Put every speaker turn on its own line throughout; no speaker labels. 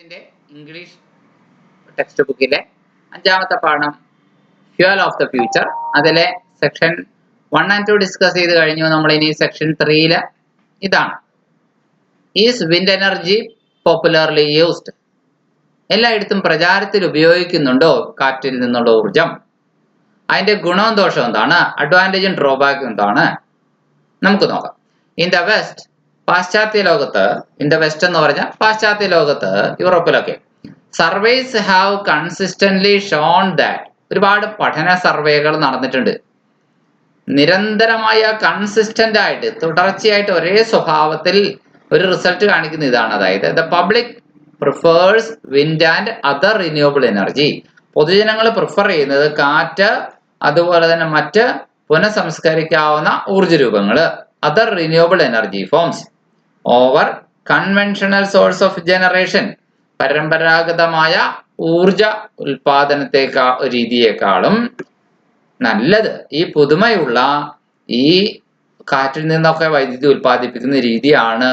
English text ബുക്കിലെ 5ാമത്തെ പാഠം fuel of the future. അതിലെ സെക്ഷൻ 1 and 2 ഡിസ്കസ് ചെയ്ത് കഴിഞ്ഞു. നമ്മൾ ഇനി സെക്ഷൻ 3 ഇതാണ്, is wind energy popularly used? എല്ലായിടത്തും പ്രചാരത്തിൽ ഉപയോഗിക്കുന്നുണ്ടോ കാറ്റിൽ നിന്നുള്ള ഊർജം? അതിന്റെ ഗുണവും ദോഷവും എന്താണ്? അഡ്വാൻറ്റേജും ഡ്രോബാക്കും എന്താണ്? നമുക്ക് നോക്കാം. ഇൻ ദ വെസ്റ്റ്, പാശ്ചാത്യ ലോകത്ത്, ഇൻ ദ വെസ്റ്റ് എന്ന് പറഞ്ഞാൽ പാശ്ചാത്യ ലോകത്ത്, യൂറോപ്പിലൊക്കെ, surveys have consistently shown that, ഒരുപാട് പഠന സർവേകൾ നടന്നിട്ടുണ്ട്. നിരന്തരമായ കൺസിസ്റ്റന്റ് ആയിട്ട് തുടർച്ചയായിട്ട് ഒരേ സ്വഭാവത്തിൽ ഒരു റിസൾട്ട് കാണിക്കുന്ന ഇതാണ്. അതായത് the public prefers wind and other renewable energy. പൊതുജനങ്ങൾ പ്രിഫർ ചെയ്യുന്നത് കാറ്റ്, അതുപോലെ തന്നെ മറ്റ് പുനഃസംസ്കരിക്കാവുന്ന ഊർജ രൂപങ്ങള്, other renewable energy forms, over conventional source of generation, പരമ്പരാഗതമായ ഊർജ രീതിയേക്കാളും നല്ലത് ഈ പുതുമയുള്ള ഈ കാറ്റിൽ നിന്നൊക്കെ വൈദ്യുതി ഉൽപ്പാദിപ്പിക്കുന്ന രീതിയാണ്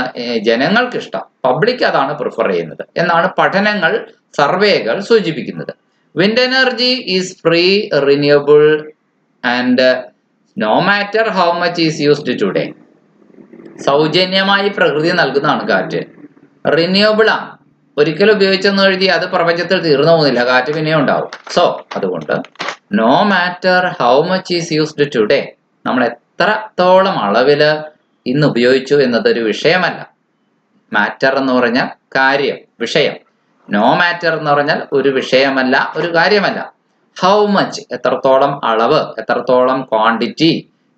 ജനങ്ങൾക്ക് ഇഷ്ടം. പബ്ലിക് അതാണ് പ്രിഫർ ചെയ്യുന്നത് എന്നാണ് പഠനങ്ങൾ, സർവേകൾ സൂചിപ്പിക്കുന്നത്. Wind energy is free, renewable and no matter how much is used today. സൗജന്യമായി പ്രകൃതി നൽകുന്നതാണ് കാറ്റ്. റിന്യൂവബിൾ ആണ്, ഒരിക്കലും ഉപയോഗിച്ചെന്ന് എഴുതി അത് പ്രപഞ്ചത്തിൽ തീർന്നു പോകുന്നില്ല, കാറ്റ് പിന്നെയും ഉണ്ടാവും. സോ അതുകൊണ്ട് no matter how much is used today, നമ്മൾ എത്രത്തോളം അളവില് ഇന്ന് ഉപയോഗിച്ചു എന്നതൊരു വിഷയമല്ല. മാറ്റർ എന്ന് പറഞ്ഞാൽ കാര്യം, വിഷയം. നോ മാറ്റർ എന്ന് പറഞ്ഞാൽ ഒരു വിഷയമല്ല, ഒരു കാര്യമല്ല. ഹൗ മച്ച്, എത്രത്തോളം അളവ്, എത്രത്തോളം ക്വാണ്ടിറ്റി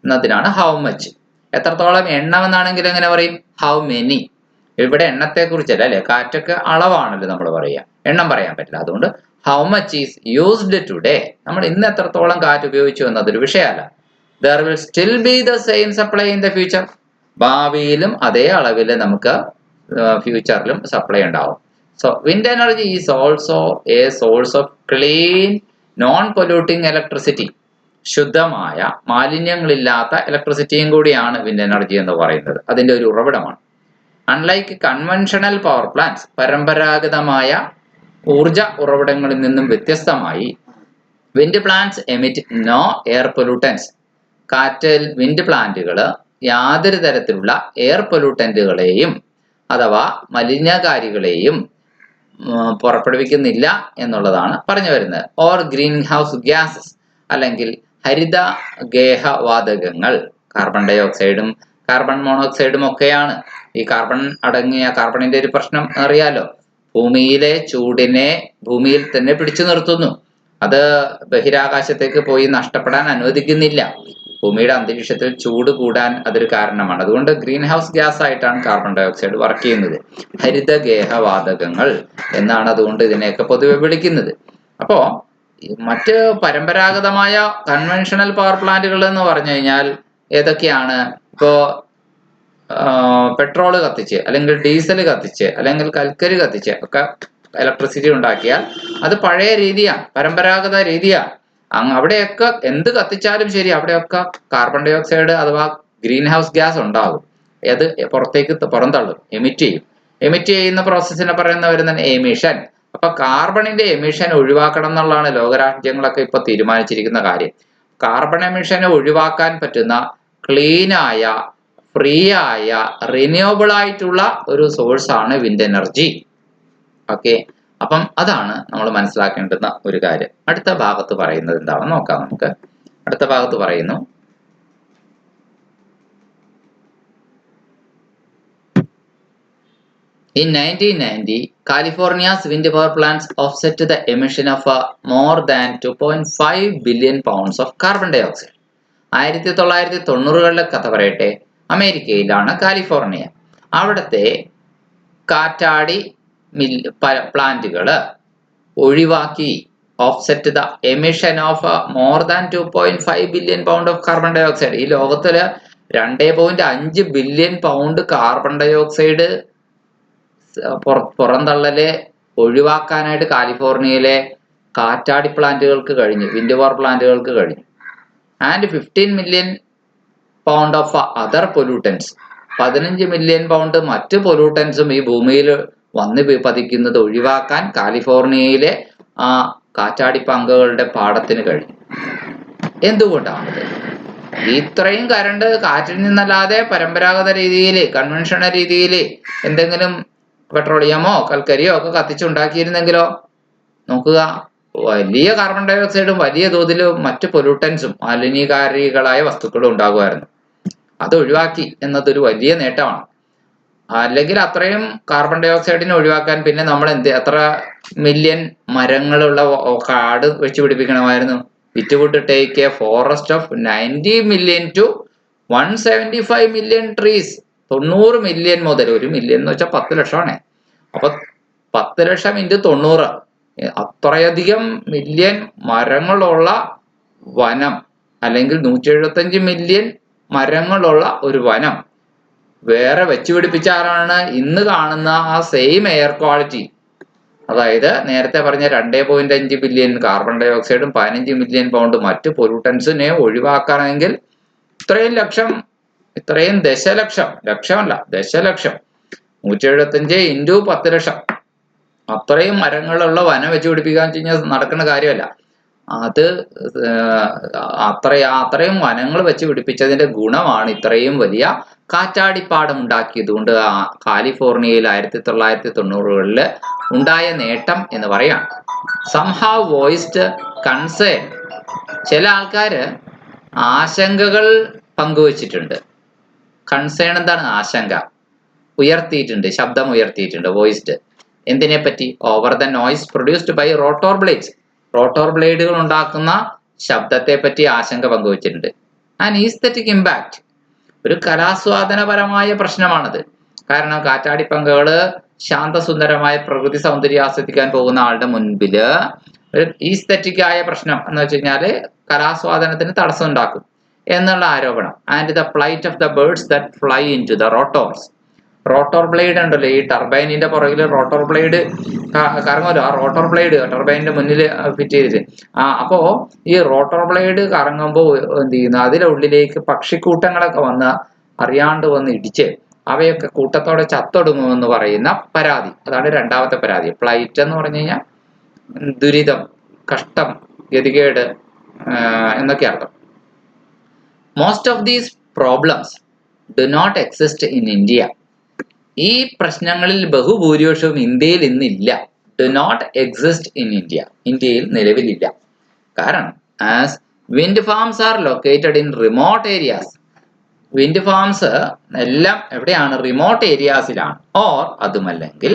എന്നതിനാണ് ഹൗ മച്ച്. എത്രത്തോളം എണ്ണം എന്നാണെങ്കിൽ എങ്ങനെ പറയും? How many. ഇവിടെ എണ്ണത്തെ കുറിച്ചല്ല അല്ലെ, കാറ്റൊക്കെ അളവാണല്ലോ നമ്മൾ പറയുക, എണ്ണം പറയാൻ പറ്റില്ല. അതുകൊണ്ട് how much is used today, നമ്മൾ ഇന്ന് എത്രത്തോളം കാറ്റ് ഉപയോഗിച്ചു എന്നതൊരു വിഷയമല്ല. There will still B the same supply in the future, ഭാവിയിലും അതേ അളവിൽ നമുക്ക് ഫ്യൂച്ചറിലും സപ്ലൈ ഉണ്ടാവും. So wind energy is also A source of clean non polluting electricity, ശുദ്ധമായ മാലിന്യങ്ങളില്ലാത്ത ഇലക്ട്രിസിറ്റിയും കൂടിയാണ് വിൻഡ് എനർജി എന്ന് പറയുന്നത്. അതിന്റെ ഒരു ഉറവിടമാണ്. അൺലൈക്ക് കൺവെൻഷണൽ പവർ പ്ലാന്റ്സ്, പരമ്പരാഗതമായ ഊർജ ഉറവിടങ്ങളിൽ നിന്നും വ്യത്യസ്തമായി wind plants emit no air pollutants. കാറ്റിൽ വിൻഡ് പ്ലാന്റുകൾ യാതൊരു തരത്തിലുള്ള എയർ പൊല്യൂട്ടന്റുകളെയും അഥവാ മലിനകാരികളെയും പുറപ്പെടുവിക്കുന്നില്ല എന്നുള്ളതാണ് പറഞ്ഞു വരുന്നത്. ഓർ ഗ്രീൻ ഹൗസ് ഗ്യാസസ്, അല്ലെങ്കിൽ ഹരിത ഗേഹവാതകങ്ങൾ, കാർബൺ ഡൈ ഓക്സൈഡും കാർബൺ മോണോക്സൈഡും ഒക്കെയാണ്. ഈ കാർബണിന്റെ ഒരു പ്രശ്നം അറിയാലോ, ഭൂമിയിലെ ചൂടിനെ ഭൂമിയിൽ തന്നെ പിടിച്ചു നിർത്തുന്നു. അത് ബഹിരാകാശത്തേക്ക് പോയി നഷ്ടപ്പെടാൻ അനുവദിക്കുന്നില്ല. ഭൂമിയുടെ അന്തരീക്ഷത്തിൽ ചൂട് കൂടാൻ അതൊരു കാരണമാണ്. അതുകൊണ്ട് ഗ്രീൻ ഹൗസ് ഗ്യാസ് ആയിട്ടാണ് കാർബൺ ഡൈ ഓക്സൈഡ് വർക്ക് ചെയ്യുന്നത്. ഹരിത ഗേഹവാതകങ്ങൾ എന്നാണ് അതുകൊണ്ട് ഇതിനെയൊക്കെ പൊതുവെ വിളിക്കുന്നത്. അപ്പോ മറ്റ് പരമ്പരാഗതമായ കൺവെൻഷണൽ പവർ പ്ലാന്റുകൾ എന്ന് പറഞ്ഞു കഴിഞ്ഞാൽ ഏതൊക്കെയാണ്? ഇപ്പോ പെട്രോള് കത്തിച്ച്, അല്ലെങ്കിൽ ഡീസൽ കത്തിച്ച്, അല്ലെങ്കിൽ കൽക്കരി കത്തിച്ച് ഒക്കെ ഇലക്ട്രിസിറ്റി ഉണ്ടാക്കിയാൽ അത് പഴയ രീതിയാണ്, പരമ്പരാഗത രീതിയാണ്. അവിടെയൊക്കെ എന്ത് കത്തിച്ചാലും ശരി, അവിടെയൊക്കെ കാർബൺ ഡൈ ഓക്സൈഡ് അഥവാ ഗ്രീൻ ഹൗസ് ഗ്യാസ് ഉണ്ടാകും. അത് പുറത്തേക്ക് പുറന്തള്ളും, എമിറ്റ് ചെയ്യും. എമിറ്റ് ചെയ്യുന്ന പ്രോസസ്സിനെ വരുന്ന എമിഷൻ. അപ്പൊ കാർബണിന്റെ എമിഷൻ ഒഴിവാക്കണം എന്നുള്ളതാണ് ലോകരാജ്യങ്ങളൊക്കെ ഇപ്പൊ തീരുമാനിച്ചിരിക്കുന്ന കാര്യം. കാർബൺ എമിഷനെ ഒഴിവാക്കാൻ പറ്റുന്ന ക്ലീനായ, ഫ്രീ ആയ, റിന്യൂവബിൾ ആയിട്ടുള്ള ഒരു സോഴ്സ് ആണ് വിൻഡ് എനർജി. ഓക്കെ, അപ്പം അതാണ് നമ്മൾ മനസ്സിലാക്കേണ്ടുന്ന ഒരു കാര്യം. അടുത്ത ഭാഗത്ത് പറയുന്നത് എന്താണെന്ന് നോക്കാം നമുക്ക്. അടുത്ത ഭാഗത്ത് പറയുന്നു, in 1990 California's wind power plants offset the emission of more than 2.5 billion pounds of carbon dioxide. 1990-കളിലെ കഥ പറയട്ടെ, അമേരിക്കയിലാണ് കാലിഫോർണിയ. അവിടുത്തെ കാറ്റാടി പ്ലാന്റുകള് ഒഴിവാക്കി, offset the emission of more than 2.5 billion pound of carbon dioxide. ഈ ലോകത്തില് 2.5 billion pound carbon dioxide പുറന്തള്ളല് ഒഴിവാക്കാനായിട്ട് കാലിഫോർണിയയിലെ കാറ്റാടി പ്ലാന്റുകൾക്ക് കഴിഞ്ഞു, വിൻഡ് പവർ പ്ലാന്റുകൾക്ക് കഴിഞ്ഞു. And 15 million pound of other pollutants, 15 million pound മറ്റ് പൊല്യൂട്ടൻസും ഈ ഭൂമിയിൽ വന്ന് പതിക്കുന്നത് ഒഴിവാക്കാൻ കാലിഫോർണിയയിലെ ആ കാറ്റാടിപ്പങ്കകളുടെ പാടത്തിന് കഴിഞ്ഞു. എന്തുകൊണ്ടാണത്? ഇത്രയും കറണ്ട് കാറ്റിൽ നിന്നല്ലാതെ പരമ്പരാഗത രീതിയിൽ, കൺവെൻഷണൽ രീതിയിൽ എന്തെങ്കിലും പെട്രോളിയമോ കൽക്കരിയോ ഒക്കെ കത്തിച്ചുണ്ടാക്കിയിരുന്നെങ്കിലോ നോക്കുക, വലിയ കാർബൺ ഡൈ ഓക്സൈഡും വലിയ തോതിൽ മറ്റ് പൊല്യൂട്ടൻസും മാലിന്യകാരികളായ വസ്തുക്കളും ഉണ്ടാകുമായിരുന്നു. അത് ഒഴിവാക്കി എന്നതൊരു വലിയ നേട്ടമാണ്. അല്ലെങ്കിൽ അത്രയും കാർബൺ ഡൈ ഓക്സൈഡിനെ ഒഴിവാക്കാൻ പിന്നെ നമ്മൾ എത്ര മില്യൺ മരങ്ങളുള്ള കാട് വെച്ച് പിടിപ്പിക്കണമായിരുന്നു. It would take a forest of 90 million to 175 million trees. 90 million മുതൽ, 1 മില്യൺ എന്ന് വെച്ചാൽ 10 ലക്ഷമാണ്. അപ്പൊ 10 ലക്ഷം ഇൻറ്റു 90, അത്രയധികം മില്യൺ മരങ്ങളുള്ള വനം, അല്ലെങ്കിൽ 175 മില്യൺ മരങ്ങളുള്ള ഒരു വനം വേറെ വെച്ച് പിടിപ്പിച്ച ആരാണ്? ഇന്ന് കാണുന്ന ആ സെയിം എയർ ക്വാളിറ്റി, അതായത് നേരത്തെ പറഞ്ഞ 2.5 ബില്യൺ കാർബൺ ഡൈ ഓക്സൈഡും 15 മില്യൺ പൗണ്ട് മറ്റ് പൊല്യൂട്ടൻസിനെ ഒഴിവാക്കണമെങ്കിൽ ഇത്രയും ദശലക്ഷം, ലക്ഷമല്ല ദശലക്ഷം, 175 ഇൻറ്റു 10 ലക്ഷം, അത്രയും മരങ്ങളുള്ള വനം വെച്ച് പിടിപ്പിക്കാൻ കഴിഞ്ഞാൽ നടക്കുന്ന കാര്യമല്ല. അത് അത്രയും വനങ്ങൾ വെച്ച് പിടിപ്പിച്ചതിന്റെ ഗുണമാണ് ഇത്രയും വലിയ കാറ്റാടിപ്പാടം ഉണ്ടാക്കിയത് കൊണ്ട് കാലിഫോർണിയയിൽ 1990-കളിൽ ഉണ്ടായ നേട്ടം എന്ന് പറയാം. സംഹാവ് വോയിസ്ഡ് കൺസേൺ. ചില ആൾക്കാര് ആശങ്കകൾ പങ്കുവച്ചിട്ടുണ്ട്. കൺസേൺ എന്താണ്? ആശങ്ക ഉയർത്തിയിട്ടുണ്ട്, ശബ്ദം ഉയർത്തിയിട്ടുണ്ട്. വോയിസ്ഡ് എന്തിനെ പറ്റി? Over the noise produced by rotor blades. Rotor ബ്ലേഡുകൾ ഉണ്ടാക്കുന്ന ശബ്ദത്തെ പറ്റി ആശങ്ക പങ്കുവച്ചിട്ടുണ്ട്. ആൻഡ് ഈസ്തെറ്റിക് ഇമ്പാക്ട്, ഒരു കലാസ്വാദനപരമായ പ്രശ്നമാണത്. കാരണം കാറ്റാടിപ്പങ്കകള് ശാന്തസുന്ദരമായ പ്രകൃതി സൗന്ദര്യം ആസ്വദിക്കാൻ പോകുന്ന ആളുടെ മുൻപില് ഒരു ഈസ്തെറ്റിക് ആയ പ്രശ്നം എന്ന് വെച്ച് കഴിഞ്ഞാല് കലാസ്വാദനത്തിന് തടസ്സം ഉണ്ടാക്കും എന്നുള്ള ആരോപണം. And the flight of the birds that fly in to the rotors. Rotor blade ഉണ്ടല്ലോ, ഈ ടർബൈനിന്റെ പുറകിൽ റോട്ടോർ ബ്ലേഡ് കറങ്ങുമല്ലോ. ആ റോട്ടോർ ബ്ലേഡ് ടർബൈനിന്റെ മുന്നിൽ ഫിറ്റ് ചെയ്തിട്ട് അപ്പോ ഈ റോട്ടോർ ബ്ലേഡ് കറങ്ങുമ്പോൾ എന്ത് ചെയ്യുന്നു? അതിലെ ഉള്ളിലേക്ക് പക്ഷിക്കൂട്ടങ്ങളൊക്കെ വന്ന് അറിയാണ്ട് വന്ന് ഇടിച്ച് അവയൊക്കെ കൂട്ടത്തോടെ ചത്തൊടുങ്ങുമെന്ന് പറയുന്ന പരാതി. അതാണ് രണ്ടാമത്തെ പരാതി. ഫ്ലൈറ്റ് എന്ന് പറഞ്ഞു കഴിഞ്ഞാൽ ദുരിതം, കഷ്ടം, ഗതികേട് എന്നൊക്കെ അർത്ഥം. Most of these problems do not exist in India. ഈ പ്രശ്നങ്ങളിൽ ബഹുഭൂരിപക്ഷവും ഇന്ത്യയിൽ ഇന്നില്ല. Do not exist in India, ഇന്ത്യയിൽ നിലവിലില്ല. കാരണം as wind farms are located in remote areas. Wind farms എല്ലാം എവിടെയാണ്? റിമോട്ട് ഏരിയാസിലാണ്. ഓർ അതുമല്ലെങ്കിൽ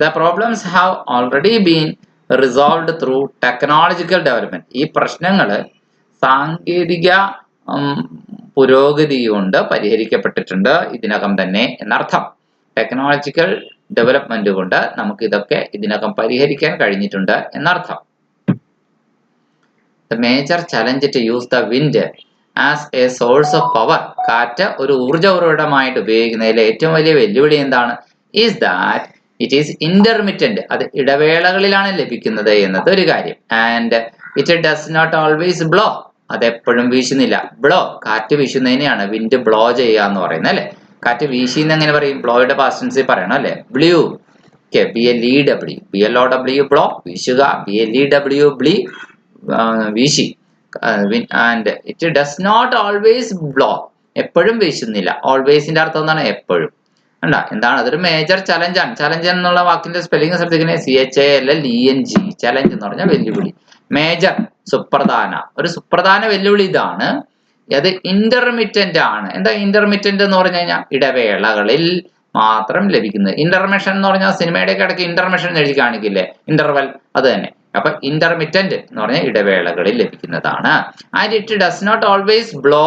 the problems have already been resolved through technological development. ഈ പ്രശ്നങ്ങൾ സാങ്കേതിക പുരോഗതി കൊണ്ട് പരിഹരിക്കപ്പെട്ടിട്ടുണ്ട് ഇതിനകം തന്നെ എന്നർത്ഥം. ടെക്നോളജിക്കൽ ഡെവലപ്മെന്റ് കൊണ്ട് നമുക്ക് ഇതൊക്കെ ഇതിനകം പരിഹരിക്കാൻ കഴിഞ്ഞിട്ടുണ്ട് എന്നർത്ഥം. The major challenge to use the wind as a source of power. കാറ്റ് ഒരു ഊർജ ഉറവിടമായിട്ട് ഉപയോഗിക്കുന്നതിലെ ഏറ്റവും വലിയ വെല്ലുവിളി എന്താണ്? Is that it is intermittent. അത് ഇടവേളകളിലാണ് ലഭിക്കുന്നത് എന്നത് ഒരു കാര്യം. And it does not always blow. അതെപ്പോഴും വീശുന്നില്ല. ബ്ലോ, കാറ്റ് വീശുന്നതിനെയാണ് വിൻഡ് ബ്ലോ ചെയ്യുക എന്ന് പറയുന്നത് അല്ലെ. കാറ്റ് വീശിന്ന് എങ്ങനെ പറയും? ബ്ലോയുടെ പാസ്റ്റ് ടെൻസിൽ പറയണം അല്ലെ. ബ്ലൂ, BLEW, BLOW ബ്ലോ വീശുക, BLEW ബ്ലി വീശി. And it does not always blow, എപ്പോഴും വീശുന്നില്ല. ഓൾവേസിന്റെ അർത്ഥം എന്താണ്? എപ്പോഴും. എന്താണ്? അതൊരു മേജർ ചലഞ്ചാണ്. ചലഞ്ച് എന്നുള്ള വാക്കിന്റെ സ്പെല്ലിംഗ് ശ്രദ്ധിക്കണേ. CHALLENG. ചലഞ്ച് എന്ന് പറഞ്ഞാൽ വെല്ലുവിളി. മേജർ, സുപ്രധാന, ഒരു സുപ്രധാന വെല്ലുവിളി ഇതാണ്. അത് ഇന്റർമിറ്റന്റ് ആണ്. എന്താ ഇന്റർമിറ്റന്റ് എന്ന് പറഞ്ഞു കഴിഞ്ഞാൽ? ഇടവേളകളിൽ മാത്രം ലഭിക്കുന്നത്. ഇന്റർമിഷൻ എന്ന് പറഞ്ഞാൽ സിനിമയുടെ ഇടയ്ക്ക് ഇന്റർമിഷൻ എഴുതി കാണിക്കില്ലേ, ഇന്റർവെൽ, അത് തന്നെ. അപ്പൊ ഇന്റർമിറ്റന്റ് എന്ന് പറഞ്ഞാൽ ഇടവേളകളിൽ ലഭിക്കുന്നതാണ്. And it does not always blow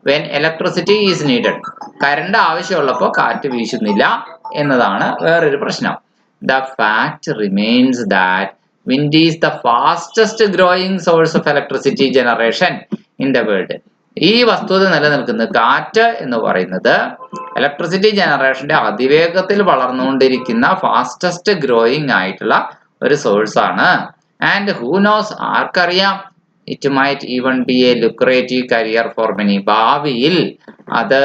when electricity is needed. Current ആവശ്യമുള്ളപ്പോൾ കാറ്റ് വീശുന്നില്ല എന്നതാണ് വേറൊരു പ്രശ്നം. The fact remains that wind is the fastest growing source of electricity generation in the world. ഈ വസ്തുത നിലനിൽക്കുന്നത്, കാറ്റ് എന്ന് പറയുന്നത് ഇലക്ട്രിസിറ്റി ജനറേഷന്റെ അതിവേഗത്തിൽ വളർന്നുകൊണ്ടിരിക്കുന്ന ഫാസ്റ്റസ്റ്റ് ഗ്രോയിങ് ആയിട്ടുള്ള ഒരു സോഴ്സ് ആണ്. ആൻഡ് ഹൂ നോസ്, ആർക്കറിയാം, it might even B A lucrative career for many. ഭാവിയിൽ അത്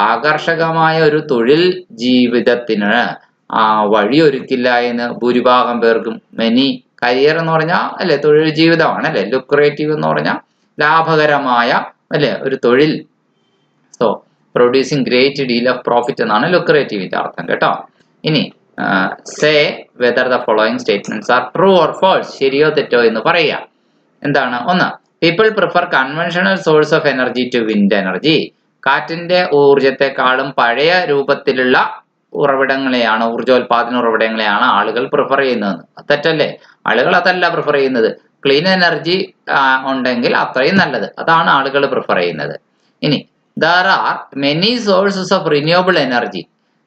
ആകർഷകമായ ഒരു തൊഴിൽ ജീവിതത്തിന് വഴിയൊരുക്കില്ല എന്ന് ഭൂരിഭാഗം പേർക്കും. മെനി കരിയർ എന്ന് പറഞ്ഞാൽ അല്ലെ തൊഴിൽ ജീവിതമാണ് അല്ലെ. ലുക്രേറ്റീവ് എന്ന് പറഞ്ഞാൽ ലാഭകരമായ അല്ലെ ഒരു തൊഴിൽ. So producing great deal of profit എന്നാണ് ലുക്രേറ്റീവിന്റെ അർത്ഥം കേട്ടോ. ഇനി say whether the following statements are true or false, ശരിയോ തെറ്റോ എന്ന് പറയുക. എന്താണ്? ഒന്ന്, people prefer conventional source of energy to wind energy. കാറ്റിന്റെ ഊർജത്തെക്കാളും പഴയ രൂപത്തിലുള്ള ഉറവിടങ്ങളെയാണ്, ഊർജോൽപാദന ഉറവിടങ്ങളെയാണ് ആളുകൾ പ്രിഫർ ചെയ്യുന്നത്. തെറ്റല്ലേ? ആളുകൾ അതല്ല പ്രിഫർ ചെയ്യുന്നത്. ക്ലീൻ എനർജി ഉണ്ടെങ്കിൽ അത്രയും നല്ലത്, അതാണ് ആളുകൾ പ്രിഫർ ചെയ്യുന്നത്. ഇനി there are many sources of renewable energy.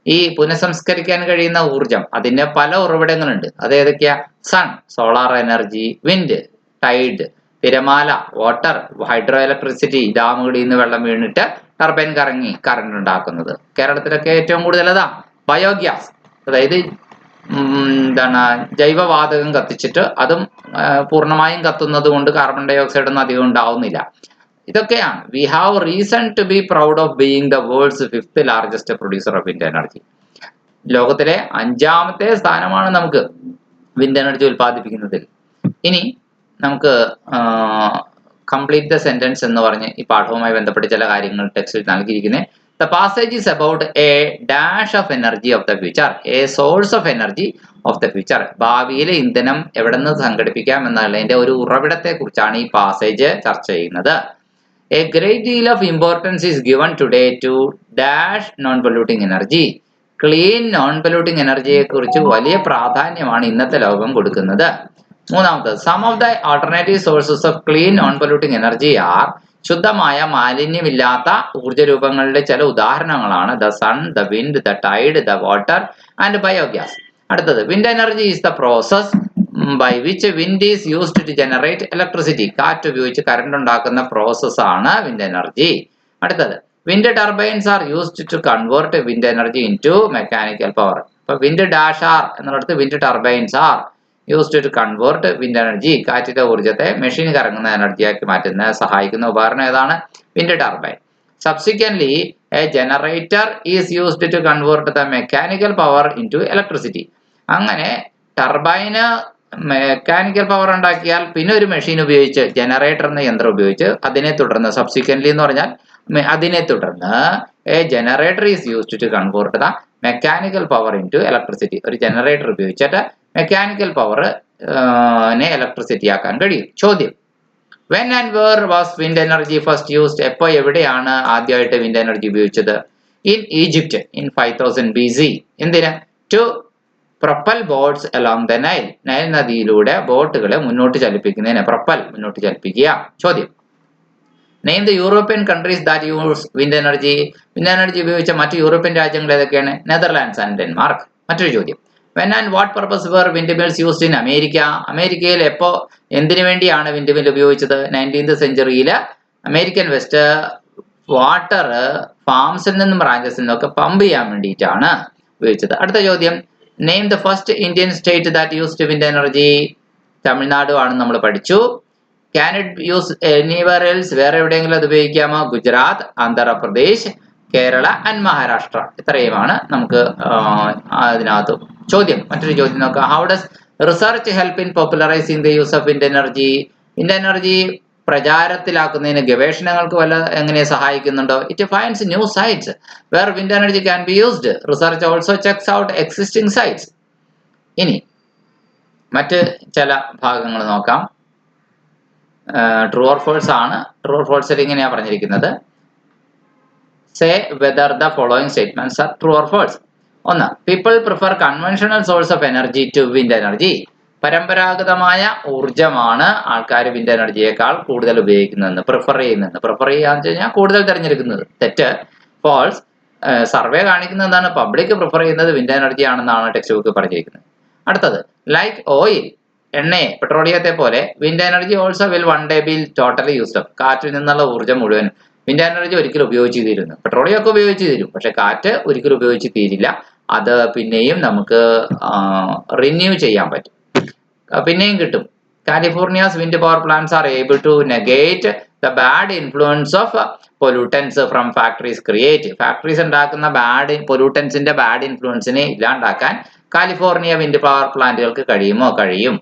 ഈ പുനഃസംസ്കരിക്കാൻ കഴിയുന്ന ഊർജം അതിന്റെ പല ഉറവിടങ്ങളുണ്ട്. അത് ഏതൊക്കെയാ? Sun, solar energy, wind, tide, തിരമാല, വാട്ടർ, ഹൈഡ്രോ ഇലക്ട്രിസിറ്റി, ഡാമുകളിൽ നിന്ന് വെള്ളം വീണിട്ട് ടർബൈൻ കറങ്ങി കറണ്ട് ഉണ്ടാക്കുന്നത്. കേരളത്തിലൊക്കെ ഏറ്റവും കൂടുതൽ അതാ ബയോഗ്യാസ്, അതായത് എന്താണ് ജൈവവാതകം കത്തിച്ചിട്ട് അതും പൂർണ്ണമായും കത്തുന്നത് കൊണ്ട് കാർബൺ ഡൈ ഓക്സൈഡ് ഒന്നും അധികം ഉണ്ടാവുന്നില്ല. ഇതൊക്കെയാണ്. We have reason to be proud of being the world's 5th largest producer of wind energy. ലോകത്തിലെ 5ാമത്തെ സ്ഥാനമാണ് നമുക്ക് വിൻഡ് എനർജി ഉൽപ്പാദിപ്പിക്കുന്നതിൽ. ഇനി നമുക്ക് കംപ്ലീറ്റ് ദ സെന്റൻസ് എന്ന് പറഞ്ഞ് ഈ പാഠവുമായി ബന്ധപ്പെട്ട് ചില കാര്യങ്ങൾ ടെക്സ്റ്റിൽ നൽകിയിരിക്കുന്നത്. The passage is about A dash of energy of the future, A source of energy of the future. ഭാവിയിലെ ഇന്ധനം എവിടെ നിന്ന് സംഘടിപ്പിക്കാം എന്നുള്ളതിന്റെ ഒരു ഉറവിടത്തെ കുറിച്ചാണ് ഈ പാസേജ് ചർച്ച ചെയ്യുന്നത്. A great deal of importance is given today to dash non-polluting energy. Clean non-polluting energyയെ കുറിച്ച് വലിയ പ്രാധാന്യമാണ് ഇന്നത്തെ ലോകം കൊടുക്കുന്നത്. മൂന്നാമത്, some of the alternative sources of clean non-polluting energy are, ശുദ്ധമായ മാലിന്യമില്ലാത്ത ഊർജ്ജ രൂപങ്ങളുടെ ചില ഉദാഹരണങ്ങളാണ് the sun, the wind, the tide, the water and biogas. അടുത്തത്, wind energy is the process by which wind is used to generate electricity. കാറ്റ് ഉപയോഗിച്ച് current ഉണ്ടാക്കുന്ന process ആണ് wind energy. അടുത്തത്, wind turbines are used to convert wind energy into mechanical power. അപ്പൊ wind dash are എന്നുള്ളത് wind turbines are used to convert wind energy. കാറ്റിന്റെ ഊർജ്ജത്തെ machine കറങ്ങുന്ന എനർജിയാക്കി മാറ്റുന്ന സഹായിക്കുന്ന ഉപകരണം ഏതാണ്? Wind turbine. Subsequently, a generator is used to convert the mechanical power into electricity. അങ്ങനെ ടർബൈന് മെക്കാനിക്കൽ പവർ ഉണ്ടാക്കിയാൽ പിന്നെ ഒരു മെഷീൻ ഉപയോഗിച്ച്, ജനറേറ്റർ എന്ന യന്ത്രം ഉപയോഗിച്ച്, അതിനെ തുടർന്ന് സബ്സിക്വന്റ്ലി എന്ന് പറഞ്ഞാൽ അതിനെ തുടർന്ന് a generator is used to convert the mechanical power into electricity. ഒരു ജനറേറ്റർ ഉപയോഗിച്ചിട്ട് മെക്കാനിക്കൽ പവർ ഇലക്ട്രിസിറ്റി ആക്കാൻ കഴിയും. ചോദ്യം, when and where was wind energy first used? എപ്പോ എവിടെയാണ് ആദ്യമായിട്ട് വിൻഡ് എനർജി ഉപയോഗിച്ചത്? In Egypt in 5000 BC. എന്തിന്? To propel boats along the Nile. Nile നദിയിലൂടെ ബോട്ടുകളെ മുന്നോട്ട് ചലിപ്പിക്കുന്നതിന് പ്രൊപ്പൽ, മുന്നോട്ട് ചലിപ്പിക്കുക. ചോദ്യം, name the European countries that use wind energy. Wind energy ഉപയോഗിച്ച മറ്റ് യൂറോപ്യൻ രാജ്യങ്ങൾ ഏതൊക്കെയാണ്? Netherlands and Denmark. മറ്റൊരു ചോദ്യം, when and what purpose were windmills used in America? അമേരിക്കയിൽ എപ്പോ എന്തിനു വേണ്ടിയാണ് വിൻഡ് മിൽ ഉപയോഗിച്ചത്? 19th century American west water ഫാംസിൽ നിന്നും ബ്രാഞ്ചസിൽ നിന്നൊക്കെ പമ്പ് ചെയ്യാൻ വേണ്ടിയിട്ടാണ് ഉപയോഗിച്ചത്. അടുത്ത ചോദ്യം, name the first Indian state that used wind energy. Tamil Nadu ആണെന്ന് നമ്മൾ പഠിച്ചു. Can it use anywhere else? വേറെ എവിടെയെങ്കിലും അത് ഉപയോഗിക്കാമോ? ഗുജറാത്ത്, ആന്ധ്രാപ്രദേശ്, കേരള ആൻഡ് മഹാരാഷ്ട്ര. ഇത്രയുമാണ് നമുക്ക് അതിനകത്ത് ചോദ്യം. മറ്റൊരു ചോദ്യം നോക്കാം. How does research help in popularising the use of wind energy? Wind energy പ്രചാരത്തിലാക്കുന്നതിന് ഗവേഷണങ്ങൾക്ക് എങ്ങനെ സഹായിക്കുന്നുണ്ടോ? It finds new sites where wind energy can be used. Research also checks out existing sites. ഇനി മറ്റ് ചില ഭാഗങ്ങൾ നോക്കാം. ട്രൂ ഓർ ഫോൾസ് ആണ്. ട്രൂ ഓർ ഫോൾസിൽ ഇങ്ങനെയാണ് പറഞ്ഞിരിക്കുന്നത്. Say whether the following statements are true or false. ഒന്ന്, people prefer conventional source of energy to wind energy. പരമ്പരാഗതമായ ഊർജ്ജമാണ് ആൾക്കാർ വിൻഡ് എനർജിയേക്കാൾ കൂടുതൽ ഉപയോഗിക്കുന്നതെന്ന്, പ്രിഫർ ചെയ്യുന്നതെന്ന്. പ്രിഫർ ചെയ്യാന്ന് വെച്ച് കഴിഞ്ഞാൽ കൂടുതൽ തിരഞ്ഞെടുക്കുന്നത്. തെറ്റ്. ഫോൾസ്. സർവേ കാണിക്കുന്നത് എന്താണ്? പബ്ലിക് പ്രിഫർ ചെയ്യുന്നത് വിൻഡ് എനർജി ആണെന്നാണ് ടെക്സ്റ്റ് ബുക്ക് പറഞ്ഞിരിക്കുന്നത്. അടുത്തത്, ലൈക്ക് ഓയിൽ, എണ്ണയെ, പെട്രോളിയത്തെ പോലെ wind energy also will one day be totally used up. കാറ്റിൽ നിന്നുള്ള ഊർജ്ജം മുഴുവൻ വിൻഡ് എനർജി ഒരിക്കലും ഉപയോഗിച്ച് തീരുന്നു. പെട്രോളിയം ഒക്കെ ഉപയോഗിച്ച് തീരും, പക്ഷെ കാറ്റ് ഒരിക്കലും ഉപയോഗിച്ച് തീരില്ല. അത് പിന്നെയും നമുക്ക് റിന്യൂ ചെയ്യാൻ പറ്റും, പിന്നെയും കിട്ടും. California's wind power plants are able to negate the bad influence of pollutants from factories create. Factories ഉണ്ടാക്കുന്ന പൊല്യൂട്ടൻസിന്റെ ബാഡ് ഇൻഫ്ലുവൻസിനെ ഇല്ലാണ്ടാക്കാൻ കാലിഫോർണിയ വിൻഡ് പവർ പ്ലാന്റുകൾക്ക് കഴിയുമോ? കഴിയും.